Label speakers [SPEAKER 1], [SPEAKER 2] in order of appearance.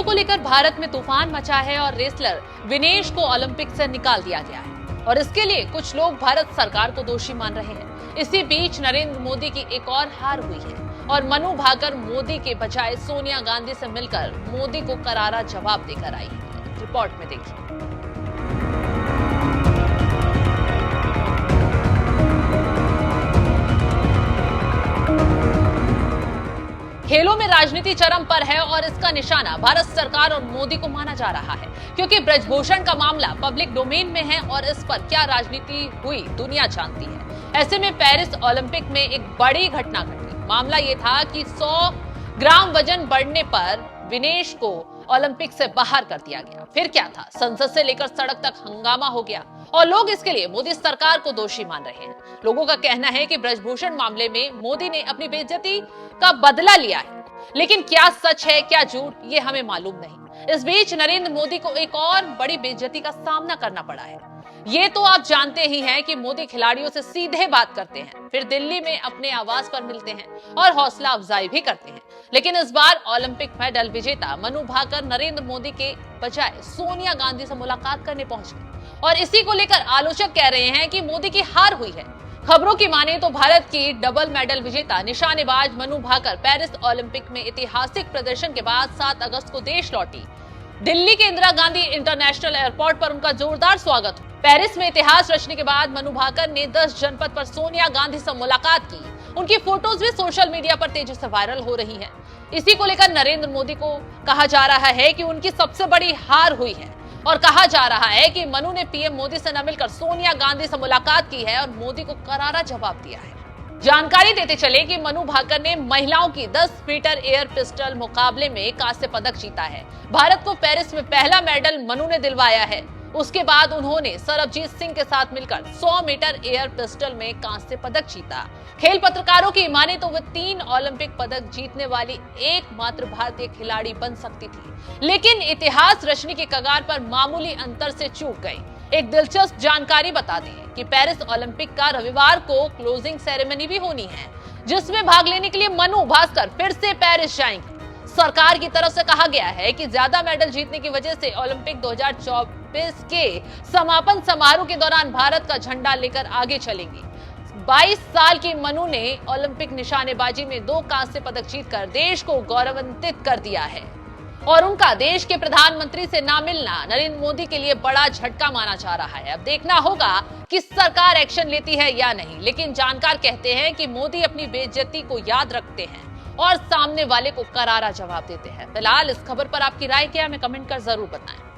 [SPEAKER 1] खेलों को लेकर भारत में तूफान मचा है और रेसलर विनेश को ओलंपिक से निकाल दिया गया है और इसके लिए कुछ लोग भारत सरकार को दोषी मान रहे हैं। इसी बीच नरेंद्र मोदी की एक और हार हुई है और मनु भाकर मोदी के बजाय सोनिया गांधी से मिलकर मोदी को करारा जवाब देकर आई है। रिपोर्ट में देखिए। खेलों में राजनीति चरम पर है और इसका निशाना भारत सरकार और मोदी को माना जा रहा है, क्योंकि ब्रजभूषण का मामला पब्लिक डोमेन में है और इस पर क्या राजनीति हुई दुनिया जानती है। ऐसे में पेरिस ओलंपिक में एक बड़ी घटना घटी। मामला ये था कि 100 ग्राम वजन बढ़ने पर विनेश को ओलंपिक से बाहर कर दिया गया। फिर क्या था, संसद से लेकर सड़क तक हंगामा हो गया और लोग इसके लिए मोदी सरकार को दोषी मान रहे हैं। लोगों का कहना है कि ब्रजभूषण मामले में मोदी ने अपनी बेइज्जती का बदला लिया है, लेकिन क्या सच है क्या झूठ ये हमें मालूम नहीं। इस बीच नरेंद्र मोदी को एक और बड़ी बेइज्जती का सामना करना पड़ा है। ये तो आप जानते ही हैं कि मोदी खिलाड़ियों से सीधे बात करते हैं, फिर दिल्ली में अपने आवास पर मिलते हैं और हौसला अफजाई भी करते हैं। लेकिन इस बार ओलंपिक मेडल विजेता मनु भाकर नरेंद्र मोदी के बजाय सोनिया गांधी से मुलाकात करने पहुंच गए और इसी को लेकर आलोचक कह रहे हैं कि मोदी की हार हुई है। खबरों की माने तो भारत की डबल मेडल विजेता निशानेबाज मनु भाकर पेरिस ओलंपिक में ऐतिहासिक प्रदर्शन के बाद 7 अगस्त को देश लौटी। दिल्ली के इंदिरा गांधी इंटरनेशनल एयरपोर्ट पर उनका जोरदार स्वागत हुआ। पेरिस में इतिहास रचने के बाद मनु भाकर ने 10 जनपद पर सोनिया गांधी से मुलाकात की। उनकी फोटोज भी सोशल मीडिया पर तेजी से वायरल हो रही हैं। इसी को लेकर नरेंद्र मोदी को कहा जा रहा है कि उनकी सबसे बड़ी हार हुई है और कहा जा रहा है कि मनु ने पीएम मोदी से न मिलकर सोनिया गांधी से मुलाकात की है और मोदी को करारा जवाब दिया है। जानकारी देते चले कि मनु भाकर ने महिलाओं की 10 मीटर एयर पिस्टल मुकाबले में कांस्य पदक जीता है। भारत को पेरिस में पहला मेडल मनु ने दिलवाया है। उसके बाद उन्होंने सरबजीत सिंह के साथ मिलकर 100 मीटर एयर पिस्टल में कांस्य पदक जीता। खेल पत्रकारों की माने तो वह 3 ओलंपिक पदक जीतने वाली एकमात्र भारतीय खिलाड़ी बन सकती थी, लेकिन इतिहास रचने की कगार पर मामूली अंतर से चूक गई। एक दिलचस्प जानकारी बता दें कि पेरिस ओलंपिक का रविवार को क्लोजिंग सेरेमनी भी होनी है, जिसमें भाग लेने के लिए मनु भाकर फिर से पेरिस जाएंगे। सरकार की तरफ से कहा गया है कि ज्यादा मेडल जीतने की वजह से ओलंपिक 2024 के समापन समारोह के दौरान भारत का झंडा लेकर आगे चलेंगे। 22 साल की मनु ने ओलंपिक निशानेबाजी में 2 कांस्य पदक जीतकर देश को गौरवान्वित कर दिया है और उनका देश के प्रधानमंत्री से ना मिलना नरेंद्र मोदी के लिए बड़ा झटका माना जा रहा है। अब देखना होगा कि सरकार एक्शन लेती है या नहीं, लेकिन जानकार कहते हैं कि मोदी अपनी बेइज्जती को याद रखते हैं और सामने वाले को करारा जवाब देते हैं। फिलहाल इस खबर पर आपकी राय क्या है, हमें कमेंट कर जरूर बताएं।